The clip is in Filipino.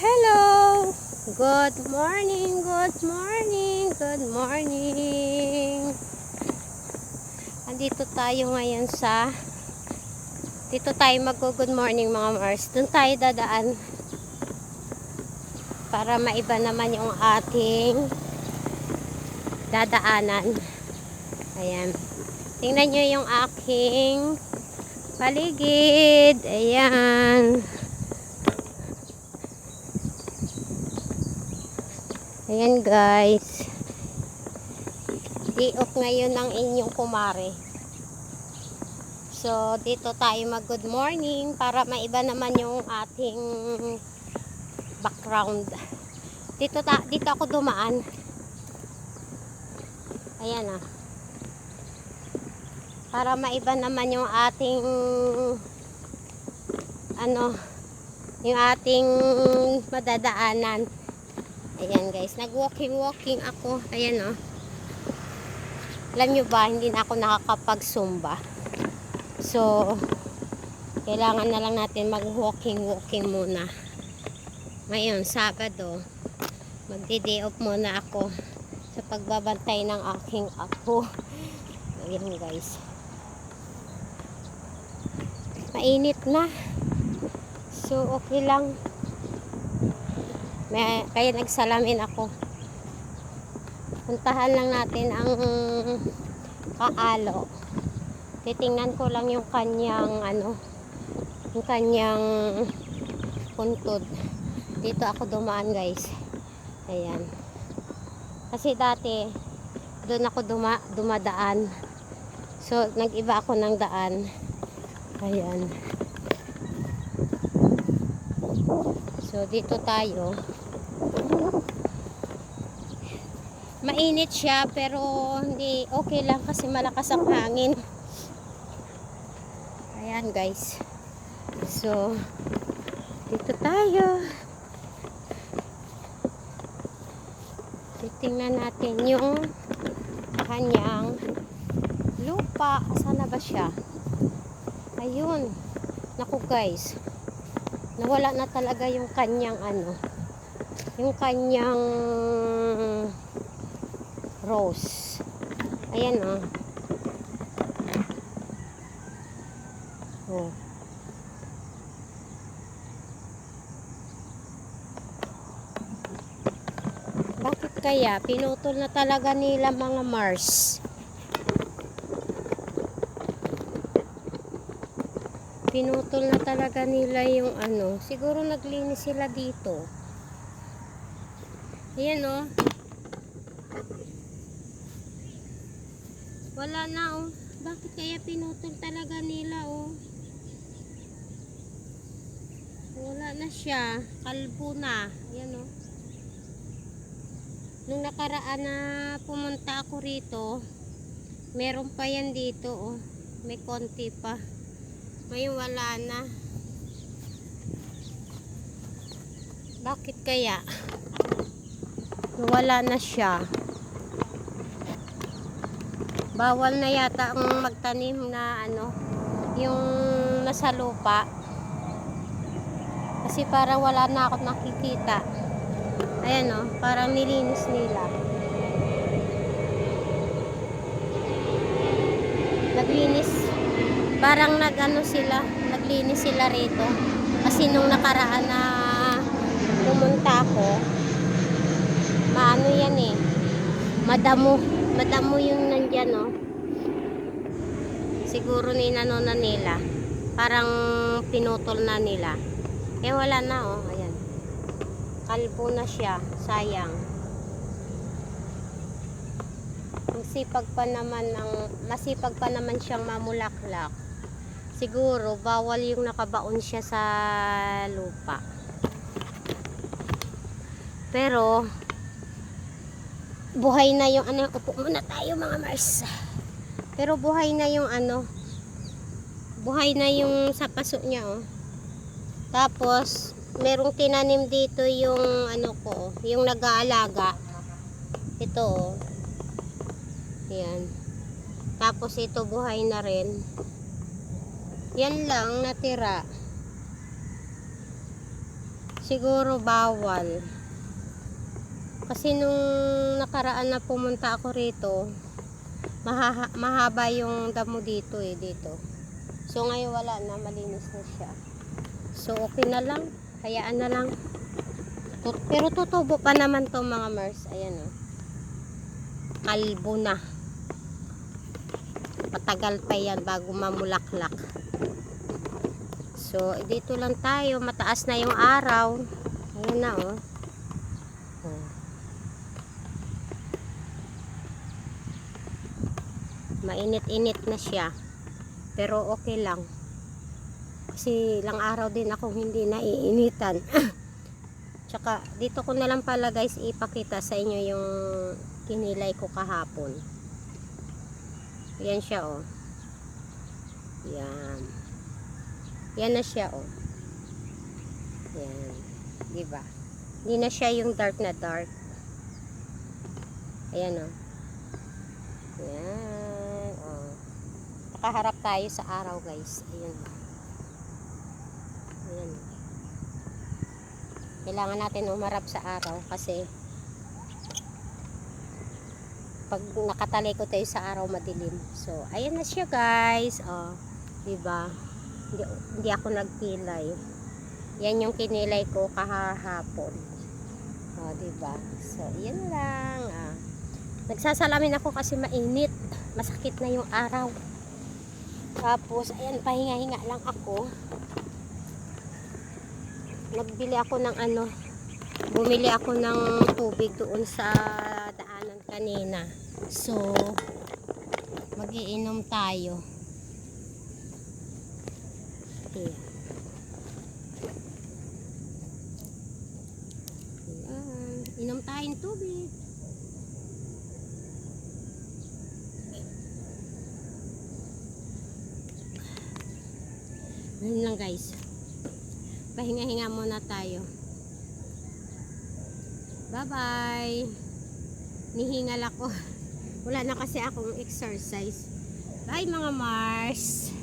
Hello! Good morning, good morning, good morning. Andito tayo ngayon dito tayo mag-good morning mga Mars. Doon tayo dadaan para maiba naman yung ating dadaanan. Ayan. Tingnan nyo yung aking paligid. Ayan. Ayan guys. Day off ngayon ng inyong kumare. So, dito tayo mag-good morning para maiba naman yung ating background. Dito ako dumaan. Ayan ah. Para maiba naman yung ating yung ating madadaanan. Ayan guys, nag-walking ako. Ayan oh. Alam nyo ba, hindi na ako nakakapag-zumba. So, kailangan na lang natin mag-walking muna. Ngayon, Sabado, magdi-day off muna ako sa pagbabantay ng aking apo. Ayan guys. Mainit na. So, okay lang. Kaya nagsalamin ako. Puntahan lang natin ang Kaalo. Titingnan ko lang yung kanyang yung kanyang puntod. Dito ako dumaan guys. Ayan. Kasi dati doon ako dumadaan. So nag-iba ako ng daan. Ayan. So dito tayo. Mainit siya pero hindi okay lang kasi malakas ang hangin. Ayan guys. So dito tayo. Titingnan natin yung kanyang lupa. Sana ba siya? Ayun. Naku guys. Nawala na talaga yung kanyang yung kanyang rose. Ayan oh. Oh. Bakit kaya pinutol na talaga nila mga Mars? Pinutol na talaga nila yung siguro naglinis sila dito. Ayan oh. Wala na oh. Bakit kaya pinutol talaga nila oh? Wala na siya. Kalbo na. Ayan oh. Nung nakaraan na pumunta ako rito, meron pa yan dito oh. May konti pa. Ngayon wala na. Bakit kaya? Wala na siya. Bawal na yata ang magtanim na yung nasa lupa. Kasi parang wala na ako nakikita. Ayan o, parang nilinis nila. Naglinis. Parang naglinis sila rito. Kasi nung nakaraan na pumunta ako, yan eh. Madamo yung nandyan oh. Siguro ninano na nila. Parang pinutol na nila. Eh wala na oh. Ayan. Kalbo na siya. Sayang. Masipag pa naman siyang mamulaklak. Siguro bawal yung nakabaon siya sa lupa. Pero buhay na yung upo muna tayo mga Mars. Pero buhay na yung buhay na yung sa paso niya oh. Tapos merong tinanim dito yung yung nag-aalaga. Ito oh. Ayan. Tapos ito buhay na rin. Yan lang natira. Siguro bawal. Kasi nung nakaraan na pumunta ako rito, mahaba yung damo dito dito. So ngayon wala na, malinis na siya. So okay na lang, hayaan na lang. Pero tutubo pa naman to mga Mars. Ayan o. Kalbo na. Patagal pa yan bago mamulaklak. So dito lang tayo, mataas na yung araw. Ayan na o. Mainit-init na siya. Pero okay lang. Kasi ilang araw din akong hindi naiinitan. Tsaka dito ko na lang pala guys ipakita sa inyo yung kinilay ko kahapon. Yan siya oh. Yan. Yan na siya oh. Yan. Diba? Hindi na siya yung dark na dark. Ayan oh. Yan. Oh. Nakaharap tayo sa araw guys. Ayan. Ayan. Kailangan natin umarap sa araw kasi pag nakatalikod tayo sa araw madilim. So, ayan na siya guys. Oh, 'di ba? Hindi ako nagkilay. Yan yung kinilay ko kahapon. Oh, 'di ba? So, yan lang. Nagsasalamin ako kasi mainit. Masakit na yung araw. Tapos, ayan, pahinga-hinga lang ako. Nagbili ako ng bumili ako ng tubig doon sa daanan kanina. So, mag-iinom tayo. Ayan. Ayan. Inom tayong tubig. Yun lang guys. Pahinga-hinga muna tayo. Bye-bye. Nihingal ako. Wala na kasi akong exercise. Bye mga Mars.